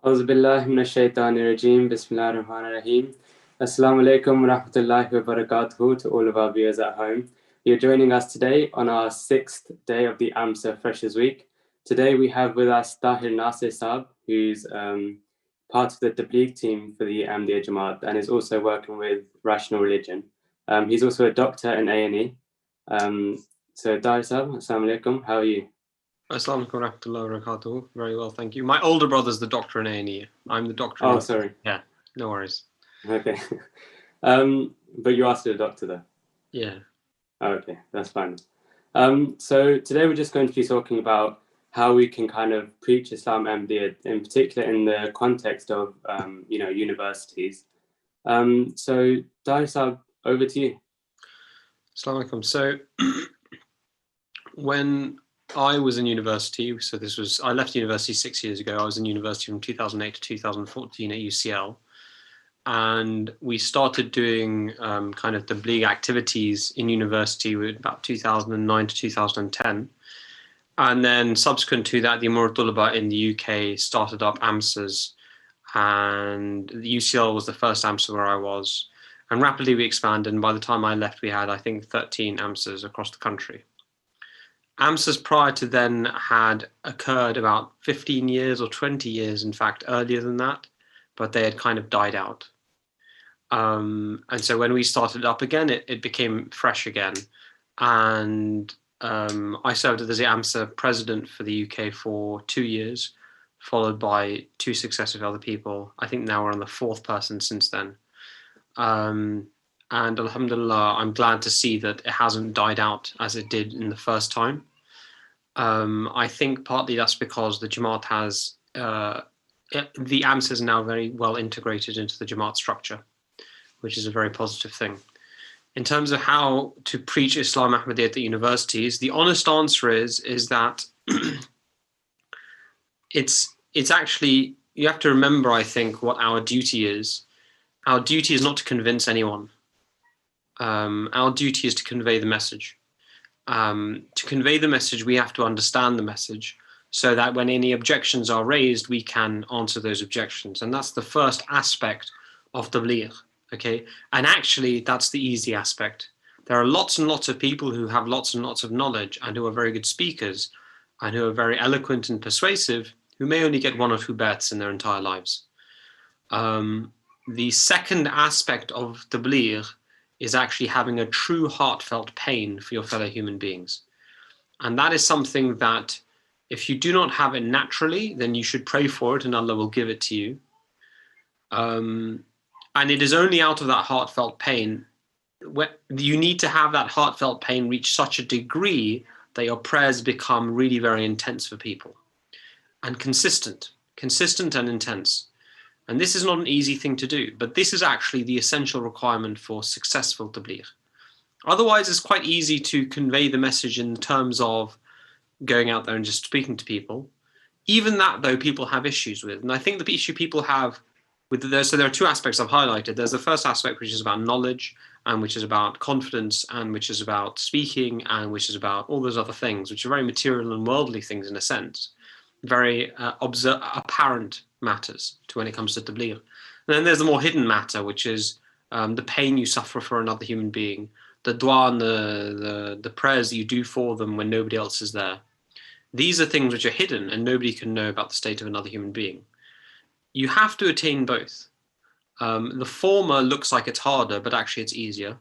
أعوذ بالله من الشيطان الرجيم. Bismillah ar-Rahman ar-Rahim. Assalamu alaikum wa rahmatullahi wa barakatuhu to all of our viewers at home. You're joining us today on our 6th day of the AMSA Freshers Week. Today we have with us Tahir Nasser Sb, who's part of the Tabligh team for the Ahmadiyya Jamaat and is also working with Rational Religion. He's also a doctor in A&E. So Tahir Sb, assalamu alaikum, how are you? Assalamu alaikum warahmatullahi wabarakatuh. Very well, thank you. My older brother's the doctor in A&E. I'm the doctor. Oh, sorry. Yeah, no worries. Okay. But you are still a doctor though? Yeah. Okay, that's fine. So today we're just going to be talking about how we can kind of preach Islam Ahmadiyya, in particular in the context of, universities. So Tahir Sab, over to you. Assalamu alaikum. So when I was in university, I left university 6 years ago. I was in university from 2008 to 2014 at UCL. And we started doing kind of Tabligh activities in university with about 2009 to 2010. And then subsequent to that, the Umar Tulaba in the UK started up AMSAs. And the UCL was the first AMSA where I was. And rapidly we expanded. And by the time I left, we had, I think, 13 AMSAs across the country. AMSAs prior to then had occurred about 15 years or 20 years, in fact, earlier than that, but they had kind of died out. And so when we started up again, it became fresh again. And I served as the AMSA president for the UK for 2 years, followed by 2 successive other people. I think now we're on the 4th person since then. And alhamdulillah, I'm glad to see that it hasn't died out as it did in the first time. I think partly that's because the Jamaat has, the AMSA is now very well integrated into the Jamaat structure, which is a very positive thing. In terms of how to preach Islam Ahmadiyya at the universities, the honest answer is that it's actually, you have to remember, I think, what our duty is. Our duty is not to convince anyone. Our duty is to convey the message. To convey the message, we have to understand the message so that when any objections are raised, we can answer those objections. And that's the first aspect of Tabligh, okay? And actually, that's the easy aspect. There are lots and lots of people who have lots and lots of knowledge and who are very good speakers and who are very eloquent and persuasive, who may only get 1 or 2 bets in their entire lives. The second aspect of Tabligh is actually having a true heartfelt pain for your fellow human beings. And that is something that if you do not have it naturally, then you should pray for it and Allah will give it to you. And it is only out of that heartfelt pain, where you need to have that heartfelt pain reach such a degree that your prayers become really very intense for people and consistent and intense. And this is not an easy thing to do, but this is actually the essential requirement for successful Tabligh. Otherwise, it's quite easy to convey the message in terms of going out there and just speaking to people. Even that, though, people have issues with. And I think the issue people have with so there are 2 aspects I've highlighted. There's the first aspect, which is about knowledge, and which is about confidence, and which is about speaking, and which is about all those other things, which are very material and worldly things in a sense. Very apparent matters to when it comes to Tabligh. And then there's the more hidden matter, which is the pain you suffer for another human being, the dua and the prayers that you do for them when nobody else is there. These are things which are hidden and nobody can know about the state of another human being. You have to attain both. The former looks like it's harder, but actually it's easier.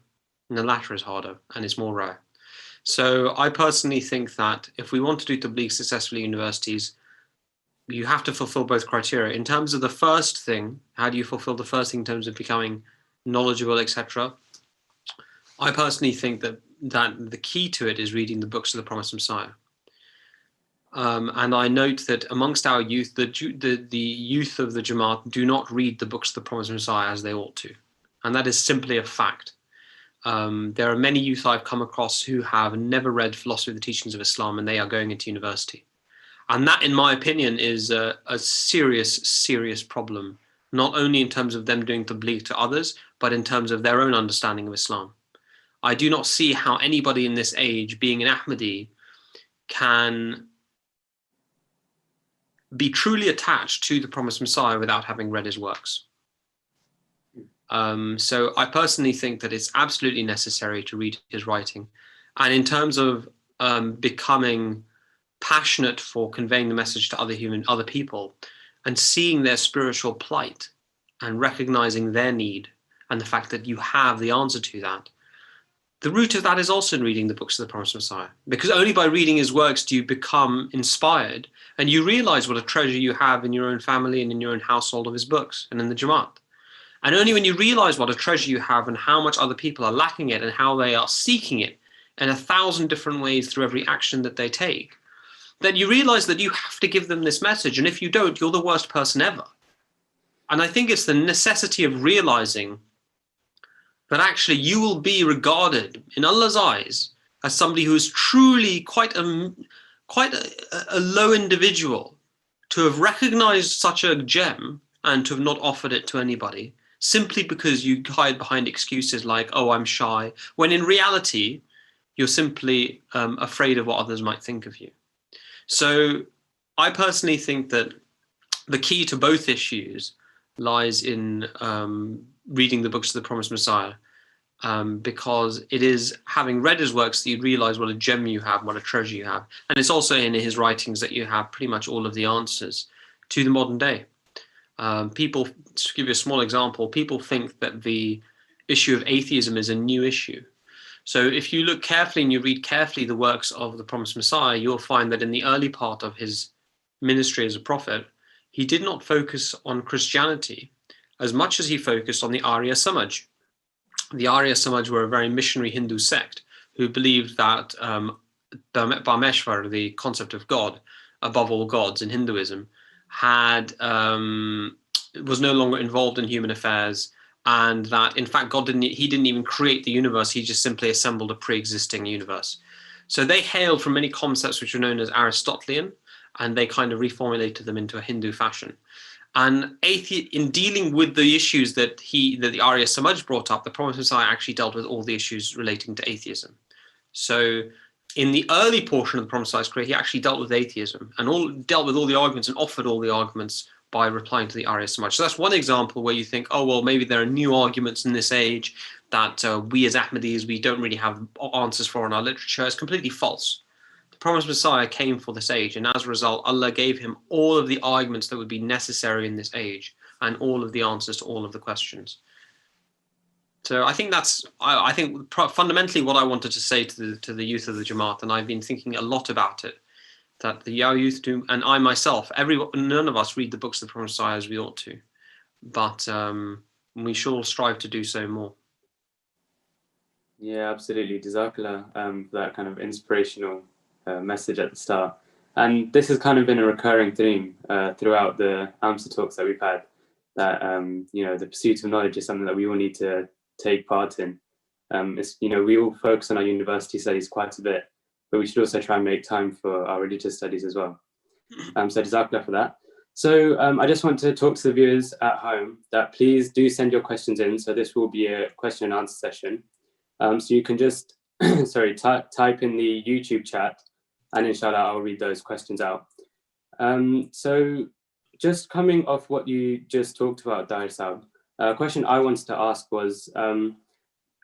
And the latter is harder and it's more rare. So I personally think that if we want to do Tabligh successfully in universities, you have to fulfill both criteria. In terms of the first thing, how do you fulfill the first thing in terms of becoming knowledgeable, etc.? I personally think that the key to it is reading the books of the Promised Messiah. And I note that amongst our youth, the youth of the Jamaat do not read the books of the Promised Messiah as they ought to. And that is simply a fact. There are many youth I've come across who have never read Philosophy of the Teachings of Islam and they are going into university. And that, in my opinion, is a serious problem, not only in terms of them doing Tabligh to others, but in terms of their own understanding of Islam. I do not see how anybody in this age, being an Ahmadi, can be truly attached to the promised Messiah without having read his works. So I personally think that it's absolutely necessary to read his writing. And in terms of becoming passionate for conveying the message to other people and seeing their spiritual plight and recognizing their need and the fact that you have the answer to that, the root of that is also in reading the books of the promised Messiah, because only by reading his works do you become inspired and you realize what a treasure you have in your own family and in your own household of his books and in the Jamaat. And only when you realize what a treasure you have and how much other people are lacking it and how they are seeking it in 1,000 different ways through every action that they take, then you realize that you have to give them this message. And if you don't, you're the worst person ever. And I think it's the necessity of realizing that actually you will be regarded in Allah's eyes as somebody who is truly quite a low individual to have recognized such a gem and to have not offered it to anybody simply because you hide behind excuses like, oh, I'm shy, when in reality, you're simply afraid of what others might think of you. So I personally think that the key to both issues lies in reading the books of the promised Messiah, because it is having read his works that you realize what a gem you have, what a treasure you have. And it's also in his writings that you have pretty much all of the answers to the modern day. People, to give you a small example, people think that the issue of atheism is a new issue. So if you look carefully and you read carefully the works of the promised Messiah, you'll find that in the early part of his ministry as a prophet, he did not focus on Christianity as much as he focused on the Arya Samaj. The Arya Samaj were a very missionary Hindu sect who believed that Parmeshwar, the concept of God, above all gods in Hinduism, was no longer involved in human affairs, and that in fact he didn't even create the universe, he just simply assembled a pre-existing universe. So they hailed from many concepts which are known as Aristotelian, and they kind of reformulated them into a Hindu fashion. And in dealing with the issues that the Arya Samaj brought up, the promised Messiah actually dealt with all the issues relating to atheism. So in the early portion of the promised Messiah's career, he actually dealt with atheism and dealt with all the arguments and offered all the arguments by replying to the Arya Samaj. So that's one example where you think, oh, well, maybe there are new arguments in this age that we as Ahmadis, we don't really have answers for in our literature. It's completely false. The promised Messiah came for this age, and as a result, Allah gave him all of the arguments that would be necessary in this age and all of the answers to all of the questions. So I think I think fundamentally what I wanted to say to the youth of the Jamaat, and I've been thinking a lot about it, that the young youth do, and I myself, none of us read the books of the promised Messiah as we ought to, but we shall strive to do so more. Yeah, absolutely. Jazakallah for that kind of inspirational message at the start. And this has kind of been a recurring theme throughout the AMSA talks that we've had, that the pursuit of knowledge is something that we all need to take part in. We all focus on our university studies quite a bit, but we should also try and make time for our religious studies as well. So Jazakallah for that. So I just want to talk to the viewers at home that please do send your questions in. So this will be a question and answer session. So you can just type in the YouTube chat, and inshallah I'll read those questions out. So just coming off what you just talked about, Tahir Sab, a question I wanted to ask was,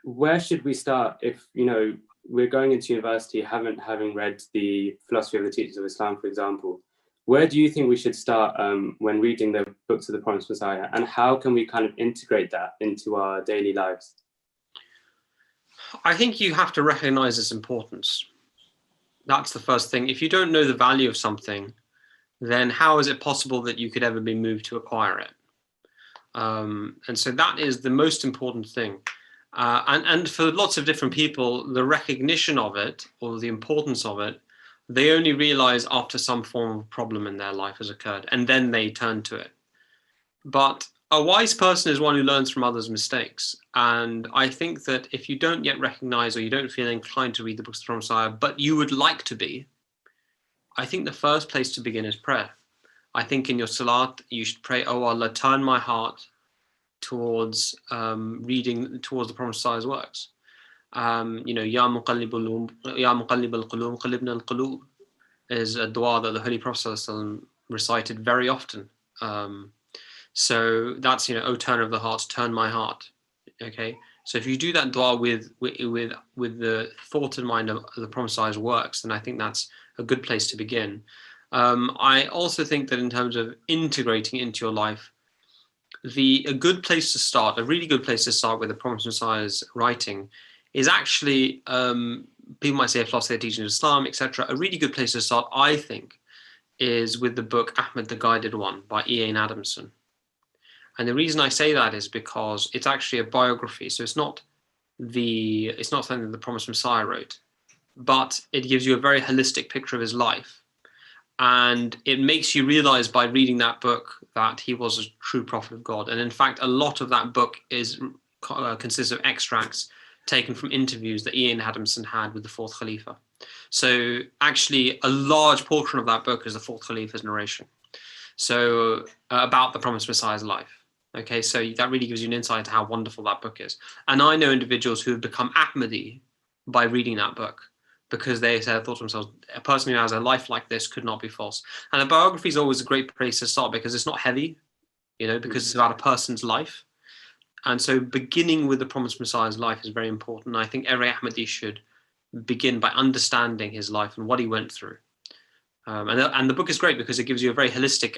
where should we start if we're going into university having read the philosophy of the teachers of Islam, for example? Where do you think we should start when reading the books of the promised Messiah, and how can we kind of integrate that into our daily lives? I think you have to recognize its importance. That's the first thing. If you don't know the value of something, then how is it possible that you could ever be moved to acquire it? And so that is the most important thing. And for lots of different people, the recognition of it or the importance of it, they only realize after some form of problem in their life has occurred, and then they turn to it. But a wise person is one who learns from others' mistakes. And I think that if you don't yet recognize or you don't feel inclined to read the books of the Messiah, but you would like to be, I think the first place to begin is prayer. I think in your salat, you should pray, oh Allah, turn my heart towards reading towards the promised Messiah's works. Ya muqallibal qulub, qallibna al-qulub is a dua that the Holy Prophet recited very often. So that's, "O turner of the heart, turn my heart." Okay, so if you do that dua with the thought in mind of the Prophet's works, then I think that's a good place to begin. I also think that in terms of integrating it into your life, a good place to start, a really good place to start with the Prophet Messiah's writing is actually, people might say philosophy, teaching of Islam, etc. A really good place to start, I think, is with the book Ahmed the Guided One by Ian Adamson. And the reason I say that is because it's actually a biography. So it's not something that the Promised Messiah wrote, but it gives you a very holistic picture of his life. And it makes you realize by reading that book that he was a true prophet of God. And in fact, a lot of that book consists of extracts taken from interviews that Ian Adamson had with the fourth Khalifa. So actually, a large portion of that book is the fourth Khalifa's narration. So about the Promised Messiah's life. Okay, so that really gives you an insight into how wonderful that book is. And I know individuals who have become Ahmadi by reading that book, because they thought to themselves, a person who has a life like this could not be false. And a biography is always a great place to start because it's not heavy, because it's about a person's life. And so beginning with the Promised Messiah's life is very important. I think every Ahmadi should begin by understanding his life and what he went through. And the book is great because it gives you a very holistic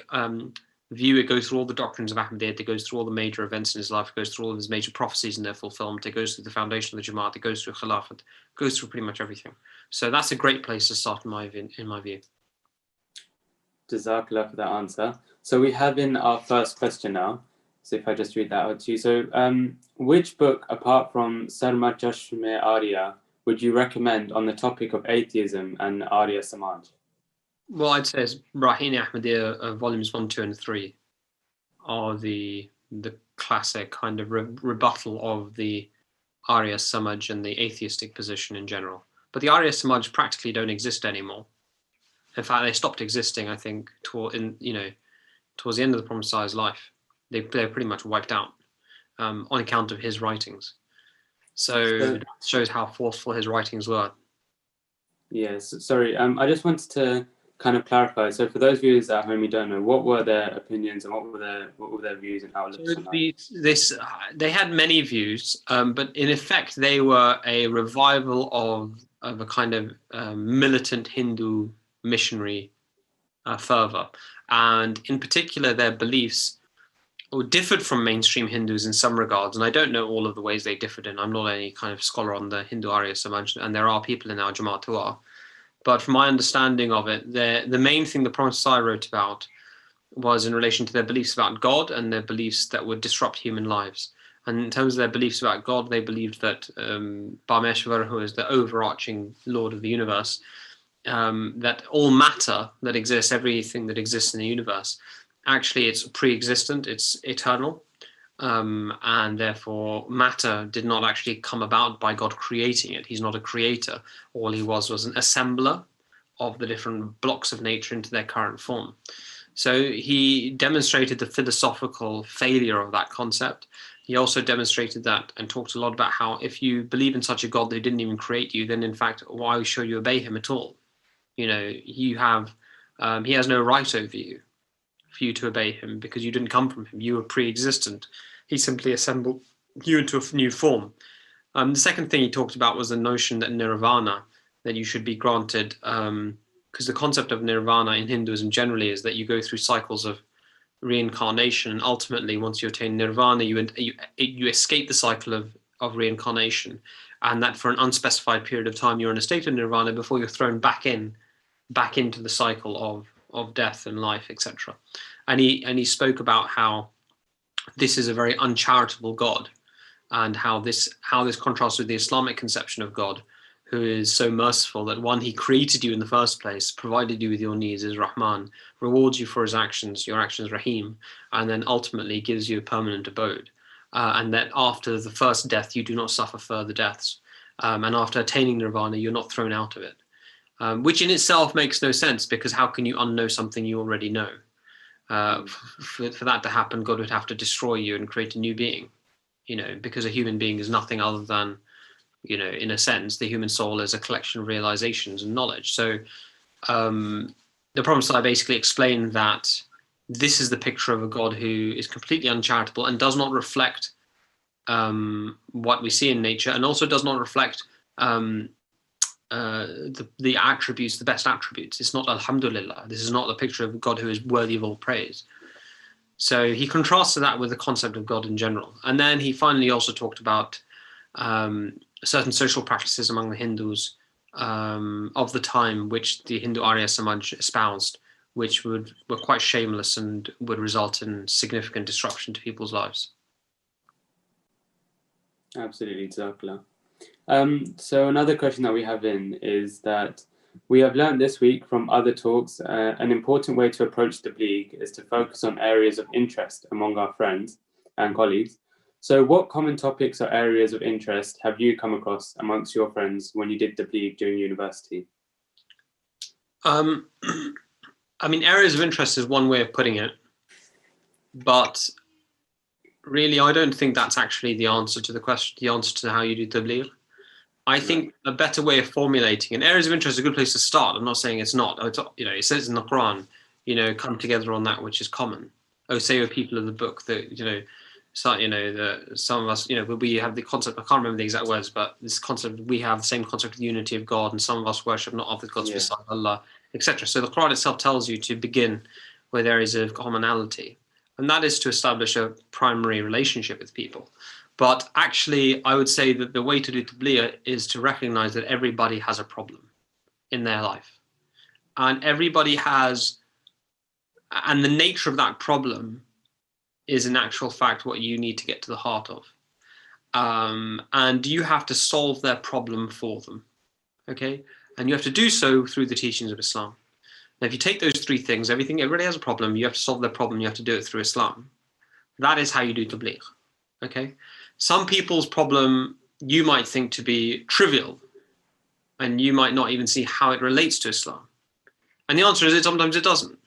view. It goes through all the doctrines of Ahmadiyyat. It goes through all the major events in his life. It goes through all of his major prophecies and their fulfillment. It goes through the foundation of the Jamaat. It goes through Khilafat. It goes through pretty much everything. So that's a great place to start in my view. Jazakallah for that answer. So we have in our first question now. So if I just read that out to you. So which book, apart from Sarma Chashme Arya, would you recommend on the topic of atheism and Arya Samaj? Well, I'd say it's Brahini Ahmadiyya, volumes 1, 2, and 3 are the classic kind of rebuttal of the Arya Samaj and the atheistic position in general. But the Arya Samaj practically don't exist anymore. In fact, they stopped existing, I think, towards the end of the Prophet Messiah's life. They're pretty much wiped out on account of his writings. So that shows how forceful his writings were. Yes, sorry. I just wanted to kind of clarify. So for those viewers at home who don't know, what were their opinions and what were their views and outlooks on that? They had many views, but in effect they were a revival of a kind of militant Hindu missionary fervor, and in particular their beliefs differed from mainstream Hindus in some regards, and I don't know all of the ways they differed in. I'm not any kind of scholar on the Hindu Arya Samaj, and there are people in our Jamaat who are. But from my understanding of it, the main thing the Prophet Messiah wrote about was in relation to their beliefs about God and their beliefs that would disrupt human lives. And in terms of their beliefs about God, they believed that Parmeshwar, who is the overarching Lord of the universe, that all matter that exists, everything that exists in the universe, actually it's pre-existent, it's eternal. And therefore matter did not actually come about by God creating it. He's not a creator. All he was an assembler of the different blocks of nature into their current form. So he demonstrated the philosophical failure of that concept. He also demonstrated that and talked a lot about how if you believe in such a God who didn't even create you, then in fact, why should you obey him at all? He has no right over you for you to obey him because you didn't come from him. You were pre-existent. He simply assembled you into a new form. The second thing he talked about was the notion that nirvana, that you should be granted, because the concept of nirvana in Hinduism generally is that you go through cycles of reincarnation, and ultimately once you attain nirvana, you escape the cycle of reincarnation, and that for an unspecified period of time you're in a state of nirvana before you're thrown back into the cycle of death and life, etc. And he spoke about how this is a very uncharitable God, and how this contrasts with the Islamic conception of God, who is so merciful that one, he created you in the first place, provided you with your needs, is Rahman, rewards you for his actions, your actions Rahim, and then ultimately gives you a permanent abode. And that after the first death, you do not suffer further deaths. And after attaining nirvana, you're not thrown out of it. Which in itself makes no sense, because how can you unknow something you already know? For that to happen, God would have to destroy you and create a new being, because a human being is nothing other than, in a sense, the human soul is a collection of realizations and knowledge. So the Prophet basically explained that this is the picture of a God who is completely uncharitable and does not reflect what we see in nature, and also does not reflect the attributes, the best attributes. It's not Alhamdulillah. This is not the picture of a God who is worthy of all praise. So he contrasted that with the concept of God in general. And then he finally also talked about certain social practices among the Hindus of the time, which the Hindu Arya Samaj espoused, which were quite shameless and would result in significant disruption to people's lives. Absolutely, Jazakallah. So another question that we have in is that we have learned this week from other talks, an important way to approach the Tabligh is to focus on areas of interest among our friends and colleagues. So what common topics or areas of interest have you come across amongst your friends when you did the Tabligh during university? I mean, areas of interest is one way of putting it, but really, I don't think that's actually the answer to the question, the answer to how you do Tabligh. I think a better way of formulating, and areas of interest is a good place to start. I'm not saying it's not. It's, it says in the Quran, come together on that which is common. Oh, say, O people of the book, that some of us, we have the concept. I can't remember the exact words, but this concept, we have the same concept of the unity of God, and some of us worship not other gods beside Allah, etc. So the Quran itself tells you to begin where there is a commonality, and that is to establish a primary relationship with people. But actually, I would say that the way to do Tabligh is to recognize that everybody has a problem in their life. And everybody has, and the nature of that problem is in actual fact what you need to get to the heart of. And you have to solve their problem for them, okay? And you have to do so through the teachings of Islam. Now, if you take those three things, everybody has a problem, you have to solve their problem, you have to do it through Islam. That is how you do Tabligh, okay? Some people's problem you might think to be trivial, and you might not even see how it relates to Islam. And the answer is that sometimes it doesn't.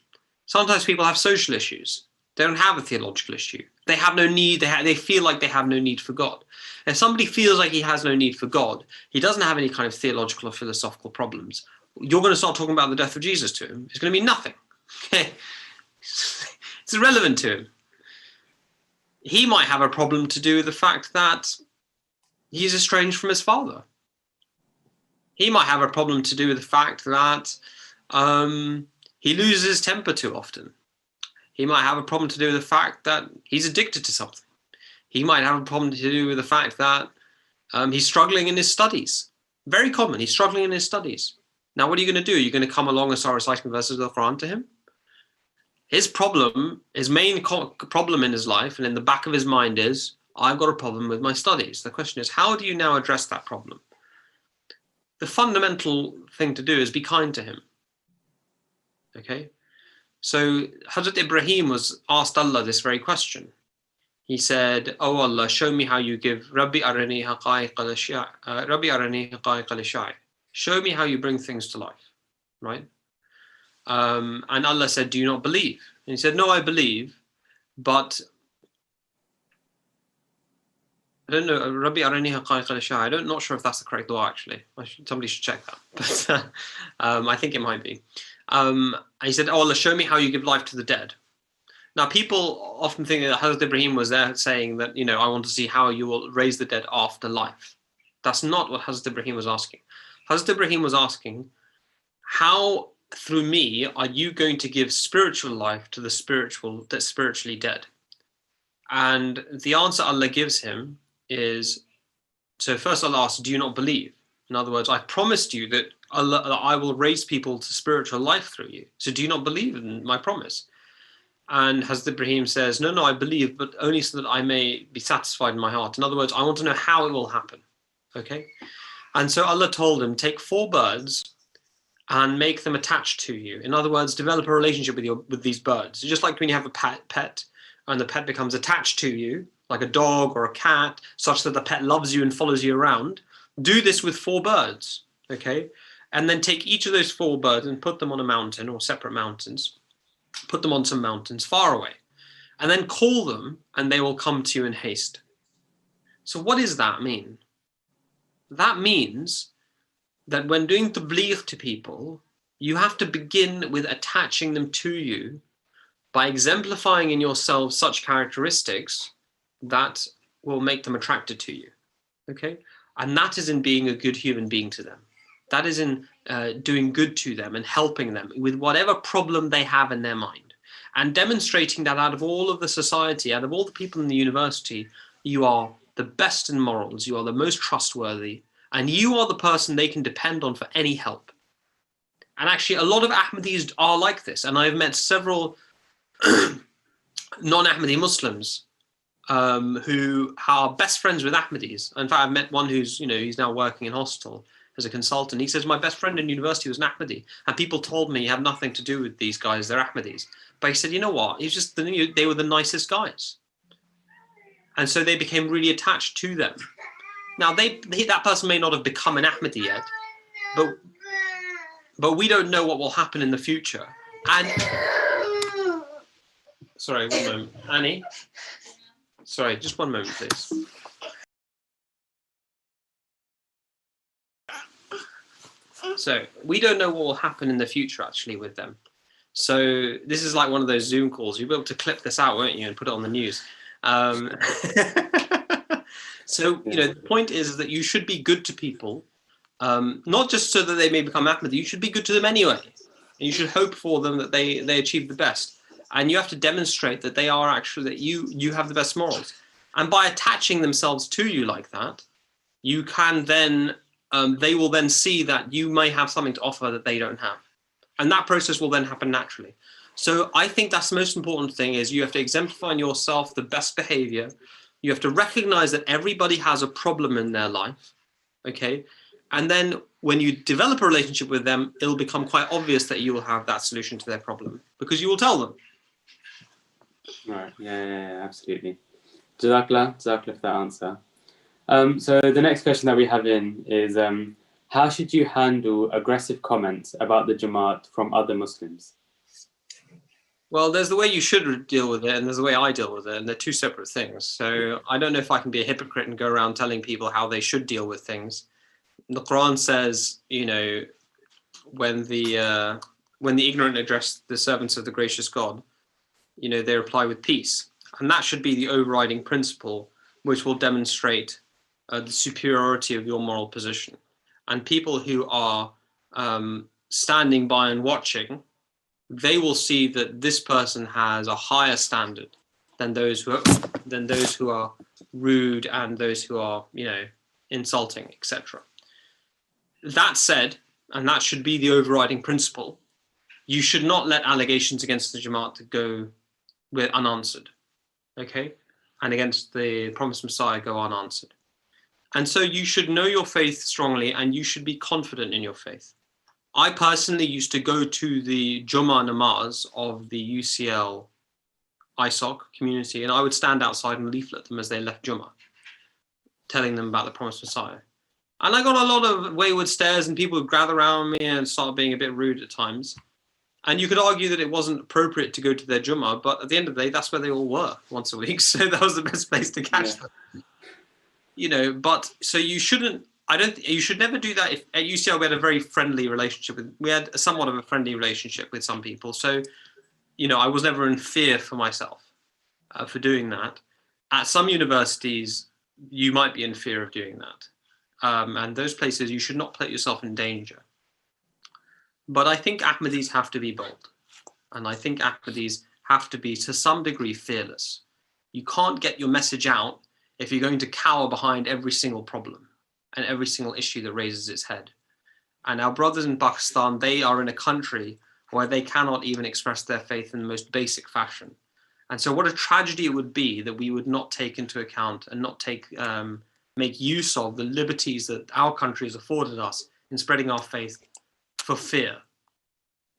Sometimes people have social issues. They don't have a theological issue. They have no need, they feel like they have no need for God. If somebody feels like he has no need for God, he doesn't have any kind of theological or philosophical problems, you're going to start talking about the death of Jesus to him. It's going to be nothing. It's irrelevant to him. He might have a problem to do with the fact that he's estranged from his father. He might have a problem to do with the fact that he loses his temper too often. He might have a problem to do with the fact that he's addicted to something. He might have a problem to do with the fact that he's struggling in his studies. Very common, he's struggling in his studies. Now, what are you going to do? You're going to come along and start reciting verses of the Quran to him? His problem, his main problem in his life and in the back of his mind is, I've got a problem with my studies. The question is, how do you now address that problem? The fundamental thing to do is be kind to him. Okay? So Hazrat Ibrahim was asked Allah this very question. He said, oh Allah, show me how you give, Rabbi arini haqa'iq al-sha'i. Show me how you bring things to life, right? And Allah said, do you not believe? And he said, no, I believe, but I don't know, Rabbi arini haqa'iq al-sha'i. I'm not sure if that's the correct law, actually. Somebody should check that. But I think it might be. And he said, oh Allah, show me how you give life to the dead. Now, people often think that Hazrat Ibrahim was there saying that, I want to see how you will raise the dead after life. That's not what Hazrat Ibrahim was asking. Hazrat Ibrahim was asking, how through me are you going to give spiritual life to the spiritually dead? And the answer Allah gives him is, so first Allah asks, do you not believe? In other words, I promised you that I will raise people to spiritual life through you. So do you not believe in my promise? And Hazrat Ibrahim says, no, I believe, but only so that I may be satisfied in my heart. In other words, I want to know how it will happen. Okay? And so Allah told him, take 4 birds and make them attached to you. In other words, develop a relationship with these birds. Just like when you have a pet and the pet becomes attached to you, like a dog or a cat, such that the pet loves you and follows you around. Do this with 4 birds, okay? And then take each of those 4 birds and put them on a mountain or separate mountains. Put them on some mountains far away. And then call them and they will come to you in haste. So what does that mean? That means that when doing tabligh to people, You have to begin with attaching them to you by exemplifying in yourself such characteristics that will make them attracted to you. Okay? And that is in being a good human being to them. That is in doing good to them and helping them with whatever problem they have in their mind. And demonstrating that out of all of the society, out of all the people in the university, you are the best in morals, you are the most trustworthy, and you are the person they can depend on for any help. And actually, a lot of Ahmadis are like this. And I've met several non-Ahmadi Muslims who are best friends with Ahmadis. In fact, I've met one who's, he's now working in hostel as a consultant. He says, my best friend in university was an Ahmadi. And people told me you have nothing to do with these guys, they're Ahmadis. But he said, you know what? It's just they were the nicest guys. And so they became really attached to them. Now, that person may not have become an Ahmadi yet, but we don't know what will happen in the future. And sorry, one moment. Annie? Sorry, just one moment, please. So we don't know what will happen in the future, actually, with them. So this is like one of those Zoom calls. You'll be able to clip this out, won't you, and put it on the news. So, the point is that you should be good to people, not just so that they may become Ahmadi. You should be good to them anyway. And you should hope for them that they achieve the best. And you have to demonstrate that they are actually, that you have the best morals. And by attaching themselves to you like that, you can then, they will then see that you may have something to offer that they don't have. And that process will then happen naturally. So I think that's the most important thing, is you have to exemplify in yourself the best behavior. You have to recognize that everybody has a problem in their life, okay? And then when you develop a relationship with them, it'll become quite obvious that you will have that solution to their problem, because you will tell them. Right, yeah, absolutely. Jazakallah for that answer. So the next question that we have in is, how should you handle aggressive comments about the Jamaat from other Muslims? Well, there's the way you should deal with it, and there's the way I deal with it, and they're two separate things. So I don't know if I can be a hypocrite and go around telling people how they should deal with things. The Quran says, when the ignorant address the servants of the gracious God, they reply with peace. And that should be the overriding principle, which will demonstrate the superiority of your moral position. And people who are standing by and watching, they will see that this person has a higher standard than those who are rude and those who are, insulting, etc. That said, and that should be the overriding principle, you should not let allegations against the Jamaat go unanswered, okay? And against the promised Messiah go unanswered. And so you should know your faith strongly, and you should be confident in your faith. I personally used to go to the Jummah namaz of the UCL ISOC community, and I would stand outside and leaflet them as they left Jummah, telling them about the promised Messiah. And I got a lot of wayward stares, and people would gather around me and start being a bit rude at times. And you could argue that it wasn't appropriate to go to their Jummah, but at the end of the day, that's where they all were once a week. So that was the best place to catch them. But so you shouldn't, you should never do that. If at UCL we had a very friendly relationship we had somewhat of a friendly relationship with some people. So, I was never in fear for myself for doing that. At some universities, you might be in fear of doing that. And those places, you should not put yourself in danger. But I think Ahmadis have to be bold. And I think Ahmadis have to be, to some degree, fearless. You can't get your message out if you're going to cower behind every single problem and every single issue that raises its head. And our brothers in Pakistan, they are in a country where they cannot even express their faith in the most basic fashion. And so what a tragedy it would be that we would not take into account and not make use of the liberties that our country has afforded us in spreading our faith for fear,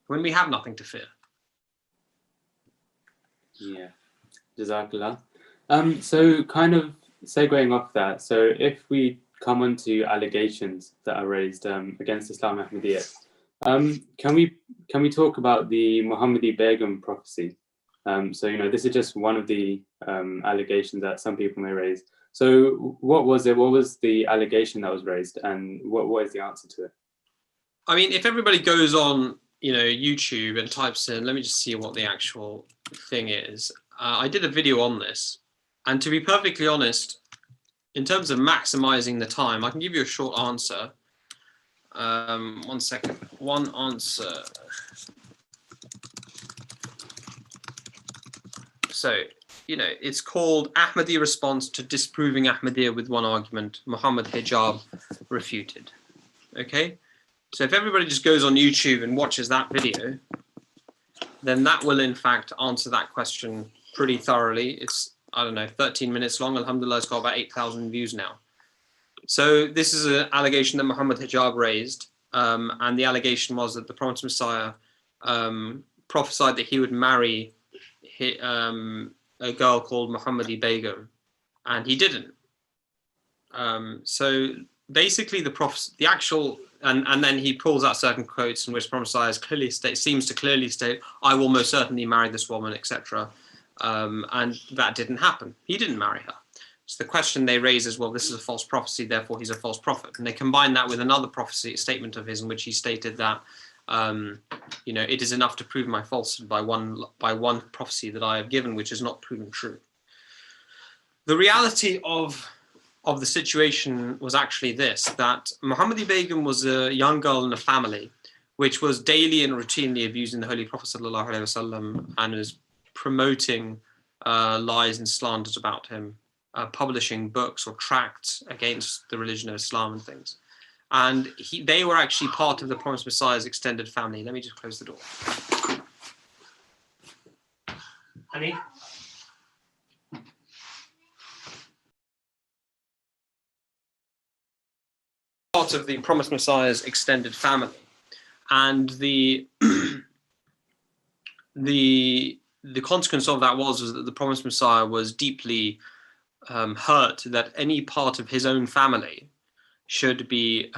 when we have nothing to fear. Yeah, Jazakallah. So kind of segueing off that, so if we come on to allegations that are raised against Islam Ahmadiyyat, can we talk about the Muhammadi Begum prophecy? So, this is just one of the allegations that some people may raise. So what was it? What was the allegation that was raised, and what is the answer to it? I mean, if everybody goes on YouTube and types in, let me just see what the actual thing is. I did a video on this, and to be perfectly honest, in terms of maximizing the time, I can give you a short answer. 1 second. One answer. So, it's called Ahmadi Response to Disproving Ahmadiyya with One Argument, Muhammad Hijab Refuted. Okay? So if everybody just goes on YouTube and watches that video, then that will in fact answer that question pretty thoroughly. It's, I don't know, 13 minutes long. Alhamdulillah, it's got about 8,000 views now. So this is an allegation that Muhammad Hijab raised. And the allegation was that the Promised Messiah prophesied that he would marry a girl called Muhammadi Begum, and he didn't. So basically the actual, and then he pulls out certain quotes in which the Promised Messiah seems to clearly state, I will most certainly marry this woman, etc. And that didn't happen. He didn't marry her. So the question they raise is, well, this is a false prophecy, therefore he's a false prophet. And they combine that with another prophecy, a statement of his in which he stated that, it is enough to prove my falsehood by one prophecy that I have given, which is not proven true. The reality of the situation was actually this, that Muhammadi Begum was a young girl in a family which was daily and routinely abusing the Holy Prophet ﷺ and was promoting lies and slanders about him, publishing books or tracts against the religion of Islam and things. And they were actually part of the Promised Messiah's extended family. Let me just close the door. Honey? Part of the Promised Messiah's extended family. And the consequence of that was that the Promised Messiah was deeply hurt that any part of his own family should be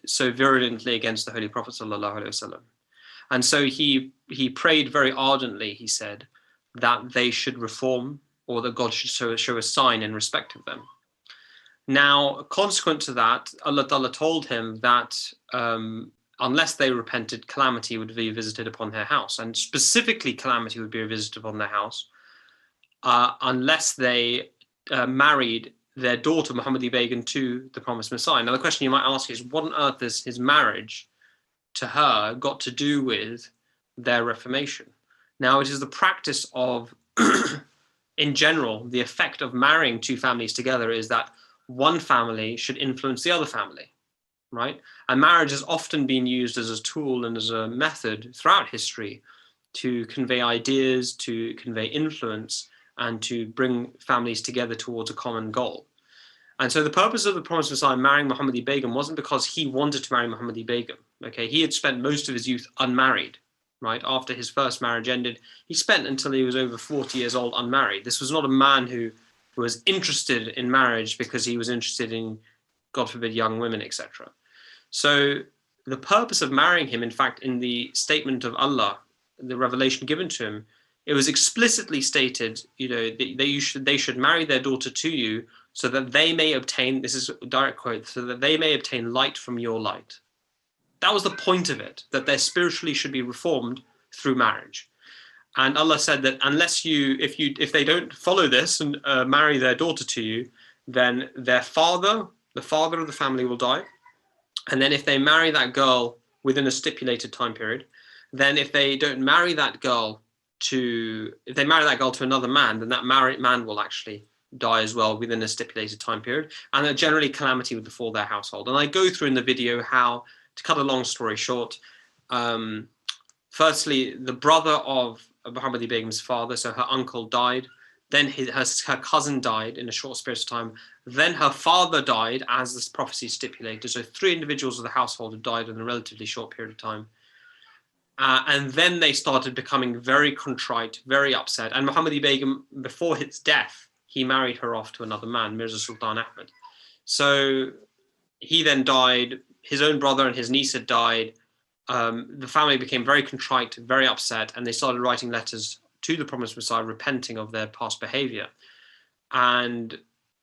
so virulently against the Holy Prophet ﷺ. And so he prayed very ardently, he said, that they should reform, or that God should show a sign in respect of them. Now, consequent to that, Allah Ta'ala told him that unless they repented, calamity would be visited upon their house. And specifically, calamity would be visited upon their house unless they married their daughter, Muhammadi Begum, to the Promised Messiah. Now, the question you might ask is, what on earth has his marriage to her got to do with their reformation? Now, it is the practice of, in general, the effect of marrying two families together is that one family should influence the other family, right? And marriage has often been used as a tool and as a method throughout history to convey ideas, to convey influence, and to bring families together towards a common goal. And so the purpose of the Promised Messiah marrying Muhammadi Begum wasn't because he wanted to marry Muhammadi Begum. Okay, he had spent most of his youth unmarried, right? After his first marriage ended, he spent until he was over 40 years old unmarried. This was not a man who was interested in marriage because he was interested in, God forbid, young women, etc. So the purpose of marrying him, in fact, in the statement of Allah, the revelation given to him, it was explicitly stated, they should marry their daughter to you so that they may obtain, this is a direct quote, so that they may obtain light from your light. That was the point of it, that they spiritually should be reformed through marriage. And Allah said that if they don't follow this and marry their daughter to you, then their father, the father of the family, will die. And then if they marry that girl within a stipulated time period, then if they don't marry that girl to another man, then that married man will actually die as well within a stipulated time period, and that generally calamity would befall their household. And I go through in the video how, to cut a long story short, firstly, the brother of Muhammadi Begum's father, so her uncle, died. Then her cousin died in a short space of time. Then her father died, as this prophecy stipulated. So 3 individuals of the household had died in a relatively short period of time. And then they started becoming very contrite, very upset. And Muhammadi Begum, before his death, he married her off to another man, Mirza Sultan Ahmed. So he then died. His own brother and his niece had died. The family became very contrite, very upset, and they started writing letters to the Promised Messiah, repenting of their past behavior. And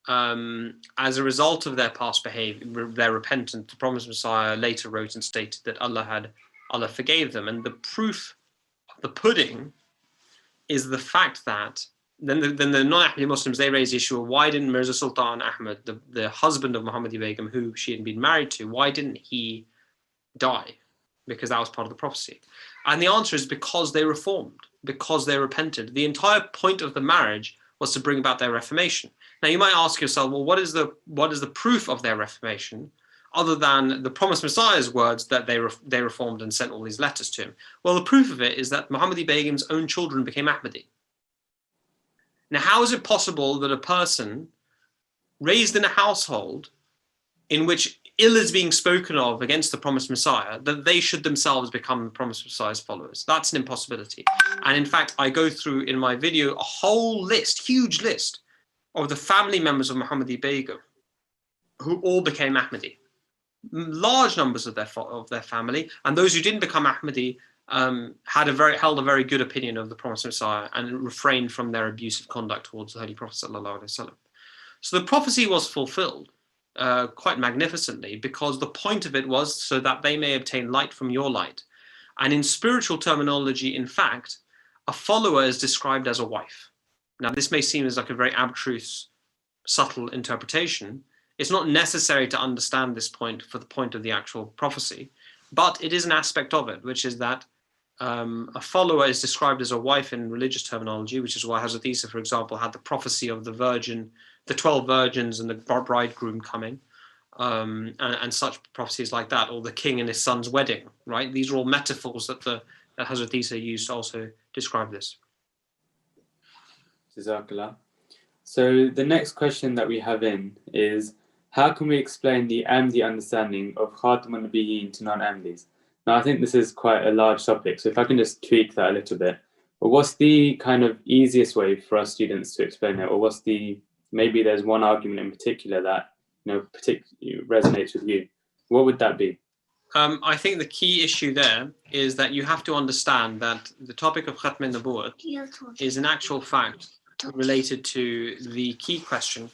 as a result of their past behavior, their repentance, the Promised Messiah later wrote and stated that Allah had Allah forgave them. And the proof of the pudding is the fact that then the non-Ahmadi Muslims, they raised the issue of why didn't Mirza Sultan Ahmad, the husband of Muhammadi Begum, who she had been married to, why didn't he die? Because that was part of the prophecy. And the answer is because they reformed, because they repented. The entire point of the marriage was to bring about their reformation. Now you might ask yourself, well, what is the proof of their reformation, other than the promised Messiah's words that they reformed and sent all these letters to him? Well, the proof of it is that Muhammadi Begum's own children became Ahmadi. Now, how is it possible that a person raised in a household in which ill is being spoken of against the promised Messiah, that they should themselves become the promised Messiah's followers? That's an impossibility. And in fact, I go through in my video a whole list, huge list, of the family members of Muhammadi Begum who all became Ahmadi. Large numbers of their family, and those who didn't become Ahmadi held a very good opinion of the promised Messiah and refrained from their abusive conduct towards the Holy Prophet ﷺ. So the prophecy was fulfilled quite magnificently, because the point of it was so that they may obtain light from your light. And in spiritual terminology, in fact, a follower is described as a wife. Now, this may seem as like a very abstruse, subtle interpretation. It's not necessary to understand this point for the point of the actual prophecy, but it is an aspect of it, which is that a follower is described as a wife in religious terminology, which is why Hazrat Isa, for example, had the prophecy of the 12 virgins and the bridegroom coming, and such prophecies like that, or the king and his son's wedding, right? These are all metaphors that Hazrat Isa used to also describe this. Jazakallah. So the next question that we have in is, how can we explain the Ahmadi understanding of Khatamun Nabiyyin to non-Ahmadis? Now, I think this is quite a large topic, so if I can just tweak that a little bit. But what's the kind of easiest way for our students to explain it? Or maybe there's one argument in particular that, particularly resonates with you. What would that be? I think the key issue there is that you have to understand that the topic of Khatm al-Nubuwwah is in actual fact related to the key question.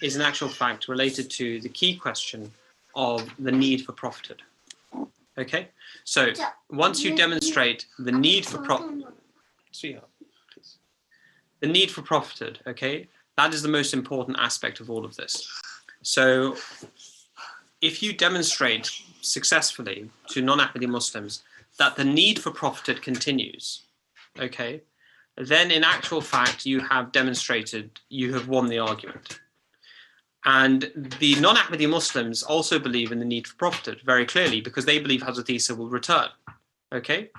Is in actual fact related to the key question of the need for prophethood. Okay, so once you demonstrate the need for prophethood, okay, that is the most important aspect of all of this. So if you demonstrate successfully to non-Ahmadi Muslims that the need for prophethood continues, okay, then in actual fact you have demonstrated, you have won the argument. And the non-Ahmadi Muslims also believe in the need for prophethood very clearly, because they believe Hazrat Isa will return. Okay?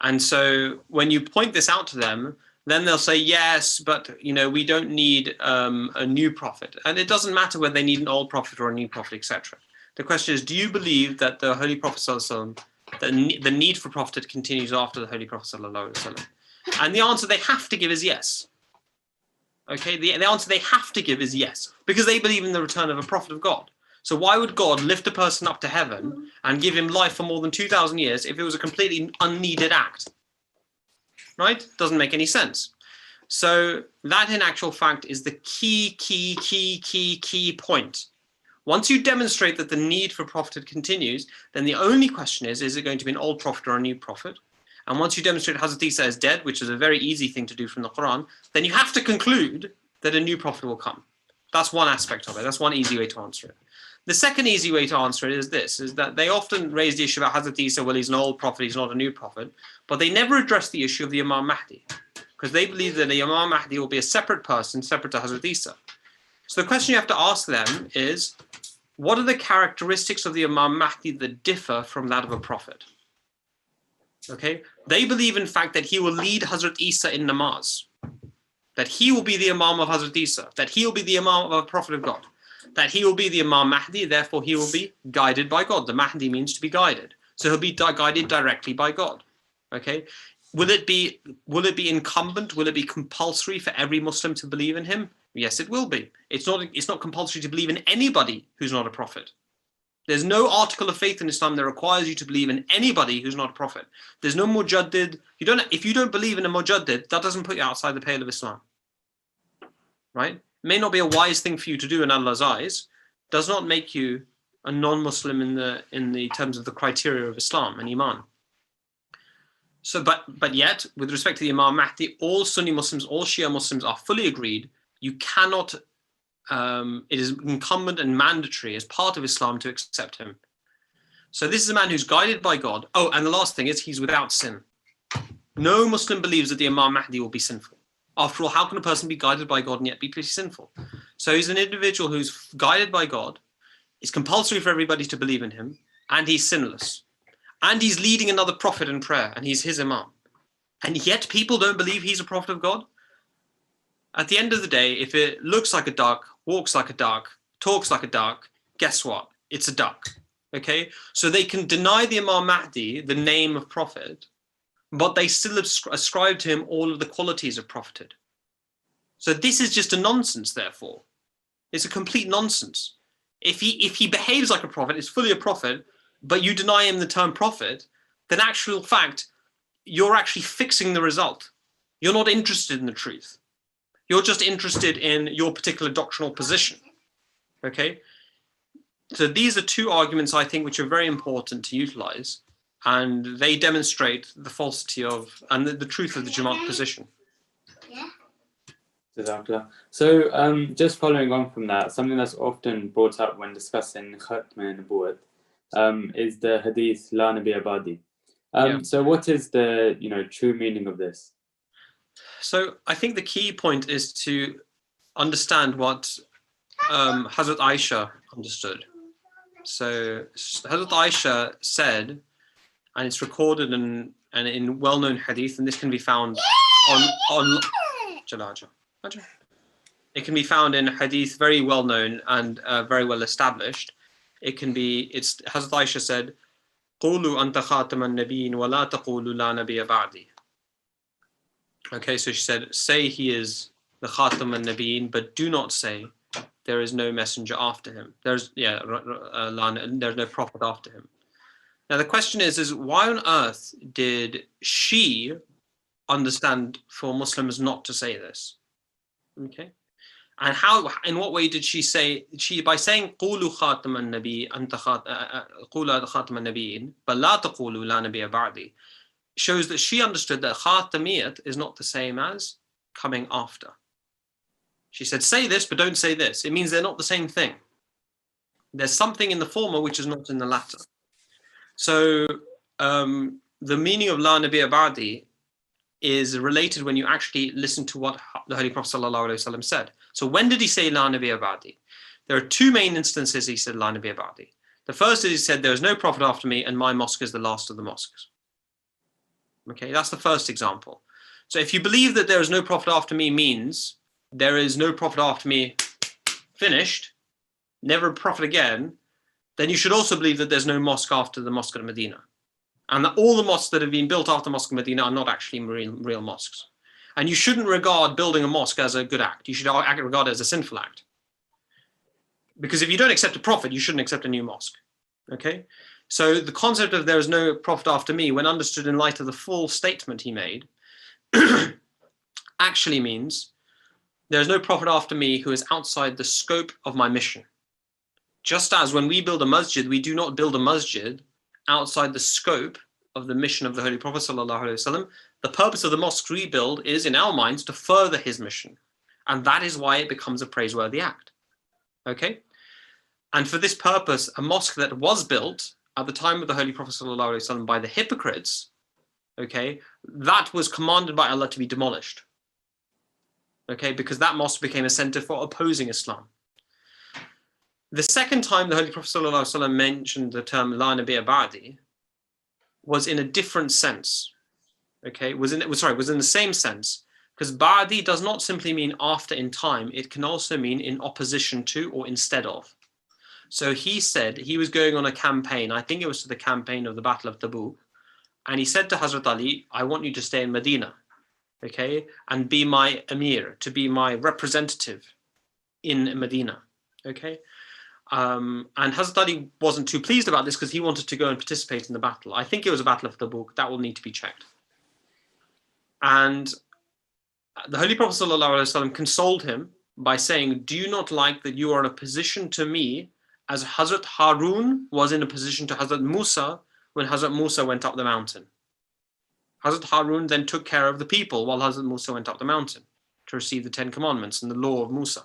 And so when you point this out to them, then they'll say, yes, but we don't need a new prophet. And it doesn't matter whether they need an old prophet or a new prophet, etc. The question is, do you believe that the Holy Prophet ﷺ, the need for prophethood continues after the Holy Prophet ﷺ? And the answer they have to give is yes. Okay, the answer they have to give is yes, because they believe in the return of a prophet of God. So why would God lift a person up to heaven and give him life for more than 2,000 years if it was a completely unneeded act? Right? Doesn't make any sense. So that in actual fact is the key point. Once you demonstrate that the need for prophethood continues, then the only question is it going to be an old prophet or a new prophet? And once you demonstrate Hazrat Isa is dead, which is a very easy thing to do from the Quran, then you have to conclude that a new prophet will come. That's one aspect of it. That's one easy way to answer it. The second easy way to answer it is this, is that they often raise the issue about Hazrat Isa, well, he's an old prophet, he's not a new prophet, but they never address the issue of the Imam Mahdi, because they believe that the Imam Mahdi will be a separate person, separate to Hazrat Isa. So the question you have to ask them is, what are the characteristics of the Imam Mahdi that differ from that of a prophet? Okay, they believe in fact that he will lead Hazrat Isa in namaz, that he will be the Imam of Hazrat Isa, that he will be the Imam of a prophet of God, that he will be the Imam Mahdi, therefore he will be guided by God. The Mahdi means to be guided, so he'll be guided directly by God. Okay, will it be incumbent? Will it be compulsory for every Muslim to believe in him? Yes, it will be. It's not compulsory to believe in anybody who's not a prophet. There's no article of faith in Islam that requires you to believe in anybody who's not a prophet. There's no mujaddid. If you don't believe in a mujaddid, that doesn't put you outside the pale of Islam. Right? It may not be a wise thing for you to do in Allah's eyes, does not make you a non-Muslim in the terms of the criteria of Islam and Iman. So, but yet, with respect to the Imam Mahdi, all Sunni Muslims, all Shia Muslims are fully agreed. You cannot. It is incumbent and mandatory as part of Islam to accept him. So this is a man who's guided by God. Oh, and the last thing is he's without sin. No Muslim believes that the Imam Mahdi will be sinful. After all, how can a person be guided by God and yet be sinful? So he's an individual who's guided by God. It's compulsory for everybody to believe in him, and he's sinless. And he's leading another prophet in prayer, and he's his Imam. And yet people don't believe he's a prophet of God? At the end of the day, if it looks like a duck, walks like a duck, talks like a duck, guess what? It's a duck. Okay? So they can deny the Imam Mahdi the name of prophet, but they still ascribe to him all of the qualities of prophethood. So this is just a nonsense, therefore. It's a complete nonsense. If he behaves like a prophet, is fully a prophet, but you deny him the term prophet, then actual fact, you're actually fixing the result. You're not interested in the truth. You're just interested in your particular doctrinal position. Okay? So these are two arguments, I think, which are very important to utilize, and they demonstrate the falsity of and the truth of the Jamaat position. So just following on from that, something that's often brought up when discussing Khatm and Nubuwwat is the hadith La Nabi Abadi. So what is the true meaning of this? So I think the key point is to understand what Hazrat Aisha understood. So Hazrat Aisha said, and it's recorded in well-known hadith, and this can be found on it can be found in hadith very well known and very well established. It's Hazrat Aisha said, "Qulu anta khataman nabiyyin wa la taqulu la nabiyya ba'di." Okay, so she said, say he is the Khatam al-Nabiyyin, but do not say there is no messenger after him. There's no prophet after him. Now the question is why on earth did she understand for Muslims not to say this? Okay, and in what way did she say? By saying "Qulu Khatam al-Nabi, anta qulu Khatam al-Nabiyyin, but la taqulu la nabiyya ba'di," shows that she understood that Khatamiyyat is not the same as coming after. She said, say this, but don't say this. It means they're not the same thing. There's something in the former which is not in the latter. So the meaning of La Nabiyya Ba'di is related when you actually listen to what the Holy Prophet ﷺ said. So when did he say La Nabiyya Ba'di? There are two main instances he said La Nabiyya Ba'di. The first is he said, there is no prophet after me and my mosque is the last of the mosques. Okay, that's the first example. So if you believe that there is no prophet after me means there is no prophet after me, finished, never a prophet again, then you should also believe that there's no mosque after the mosque of Medina. And that all the mosques that have been built after the mosque of Medina are not actually real mosques. And you shouldn't regard building a mosque as a good act. You should regard it as a sinful act. Because if you don't accept a prophet, you shouldn't accept a new mosque. Okay? So the concept of there is no prophet after me, when understood in light of the full statement he made, actually means there is no prophet after me who is outside the scope of my mission. Just as when we build a masjid, we do not build a masjid outside the scope of the mission of the Holy Prophet ﷺ. The purpose of the mosque we build is, in our minds, to further his mission. And that is why it becomes a praiseworthy act. Okay? And for this purpose, a mosque that was built at the time of the Holy Prophet ﷺ by the hypocrites, okay, that was commanded by Allah to be demolished. Okay, because that mosque became a center for opposing Islam. The second time the Holy Prophet ﷺ mentioned the term La Nabiyya Ba'di was in a different sense. Okay, was in the same sense, because Ba'di does not simply mean after in time, it can also mean in opposition to or instead of. So he said he was going on a campaign, I think it was to the campaign of the Battle of Tabuk, and he said to Hazrat Ali, I want you to stay in Medina, okay, and be my emir, to be my representative in Medina, okay. And Hazrat Ali wasn't too pleased about this because he wanted to go and participate in the battle. I think it was a Battle of Tabuk, that will need to be checked. And the Holy Prophet ﷺ consoled him by saying, do you not like that you are in a position to me as Hazrat Harun was in opposition to Hazrat Musa when Hazrat Musa went up the mountain. Hazrat Harun then took care of the people while Hazrat Musa went up the mountain to receive the 10 Commandments and the law of Musa.